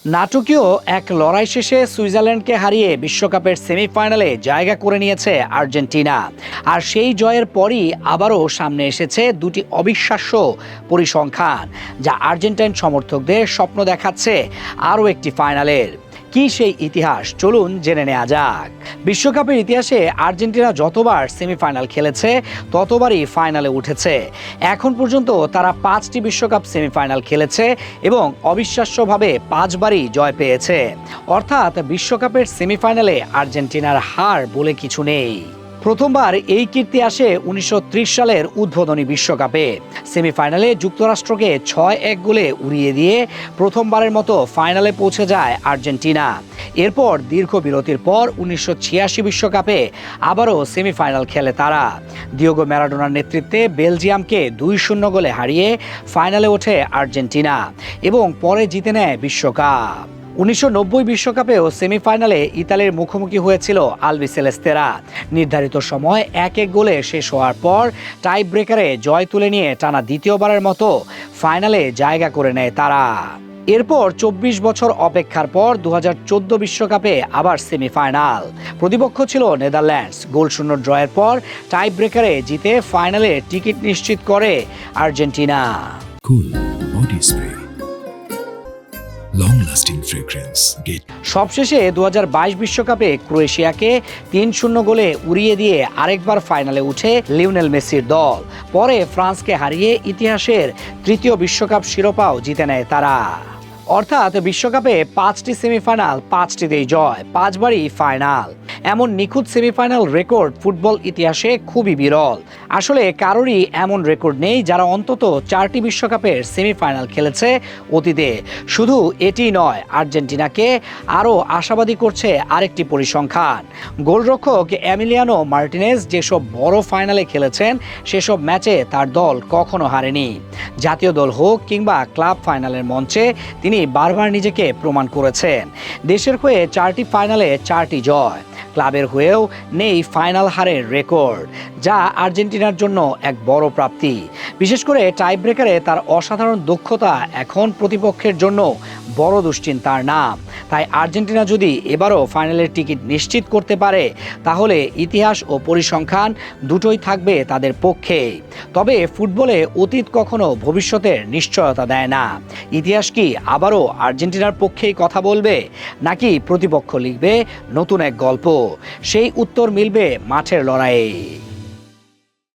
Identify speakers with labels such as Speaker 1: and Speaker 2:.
Speaker 1: নাটকীয় এক লড়াই শেষে সুইজারল্যান্ডকে হারিয়ে বিশ্বকাপের সেমিফাইনালে জায়গা করে নিয়েছে আর্জেন্টিনা। আর সেই জয়ের পরই আবারও সামনে এসেছে দুটি অবিশ্বাস্য পরিসংখ্যান, যা আর্জেন্টাইন সমর্থকদের স্বপ্ন দেখাচ্ছে আরও একটি ফাইনালের। কি সেই ইতিহাস, চলুন জেনে নেওয়া যাক। বিশ্বকাপের ইতিহাসে আর্জেন্টিনা যতবার সেমিফাইনাল খেলেছে ততবারই ফাইনালে উঠেছে। এখন পর্যন্ত তারা 5টি বিশ্বকাপ সেমিফাইনাল খেলেছে এবং অবিশ্বাস্যভাবে 5বারই জয় পেয়েছে। অর্থাৎ বিশ্বকাপের সেমিফাইনালে আর্জেন্টিনার হার বলে কিছু নেই। প্রথমবার এই কীর্তি আসে 1930 সালের উদ্বোধনী বিশ্বকাপে। সেমিফাইনালে যুক্তরাষ্ট্রকে 6-1 গোলে উড়িয়ে দিয়ে প্রথমবারের মতো ফাইনালে পৌঁছে যায় আর্জেন্টিনা। এরপর দীর্ঘ বিরতির পর 1986 বিশ্বকাপে আবারও সেমিফাইনাল খেলে তারা। ডিয়েগো ম্যারাডোনার নেতৃত্বে বেলজিয়ামকে 2-0 গোলে হারিয়ে ফাইনালে ওঠে আর্জেন্টিনা এবং পরে জিতে নেয় বিশ্বকাপ। 1990 বিশ্বকাপেও সেমিফাইনালে ইতালির মুখোমুখি হয়েছিল আলবিসেলেস্তেরা। নির্ধারিত সময় 1-1 গোলে শেষ হওয়ার পর টাই ব্রেকারে জয় তুলে নিয়ে টানা দ্বিতীয়বারের মতো ফাইনালে জায়গা করে নেয় তারা। এরপর 24 বছর অপেক্ষার পর 2014 বিশ্বকাপে আবার সেমিফাইনাল। প্রতিপক্ষ ছিল নেদারল্যান্ডস। গোলশূন্য ড্রয়ের পর টাই ব্রেকারে জিতে ফাইনালে টিকিট নিশ্চিত করে আর্জেন্টিনা। সবশেষে 2022 বিশ্বকাপে ক্রোয়েশিয়াকে 3-0 গোলে উড়িয়ে দিয়ে আরেকবার ফাইনালে উঠে লিওনেল মেসির দল। পরে ফ্রান্সকে হারিয়ে ইতিহাসের তৃতীয় বিশ্বকাপ শিরোপাও জিতে নেয় তারা। অর্থাৎ বিশ্বকাপে 5টি সেমিফাইনাল, 5টিতেই জয়, 5বারই ফাইনাল। এমন নিখুঁত সেমিফাইনাল রেকর্ড ফুটবল ইতিহাসে খুবই বিরল। আসলে কারোরই এমন রেকর্ড নেই যারা অন্তত 4টি বিশ্বকাপের সেমিফাইনাল খেলেছে অতীতে। শুধু এটি নয়, আর্জেন্টিনাকে আরও আশাবাদী করছে আরেকটি পরিসংখ্যান। গোলরক্ষক এমিলিয়ানো মার্টিনেজ যেসব বড় ফাইনালে খেলেছেন সেসব ম্যাচে তার দল কখনো হারেনি। জাতীয় দল হোক কিংবা ক্লাব ফাইনালের মঞ্চে তিনি বারবার নিজেকে প্রমাণ করেছেন। দেশের হয়ে 4টি ফাইনালে 4টি জয়। ক্লাবের হয়েও নেই ফাইনাল হারের রেকর্ড, যা আর্জেন্টিনার জন্য এক বড় প্রাপ্তি। বিশেষ করে টাই ব্রেকারে তার অসাধারণ দক্ষতা এখন প্রতিপক্ষের জন্য বড় দুশ্চিন্তার নাম। তাই আর্জেন্টিনা যদি এবারও ফাইনালের টিকিট নিশ্চিত করতে পারে তাহলে ইতিহাস ও পরিসংখ্যান দুটোই থাকবে তাদের পক্ষে। তবে ফুটবলে অতীত কখনো ভবিষ্যতের নিশ্চয়তা দেয় না। ইতিহাস কি আবারও আর্জেন্টিনার পক্ষেই কথা বলবে, নাকি প্রতিপক্ষ লিখবে নতুন এক গল্প? সেই উত্তর মিলবে মাঠের লড়াইয়ে।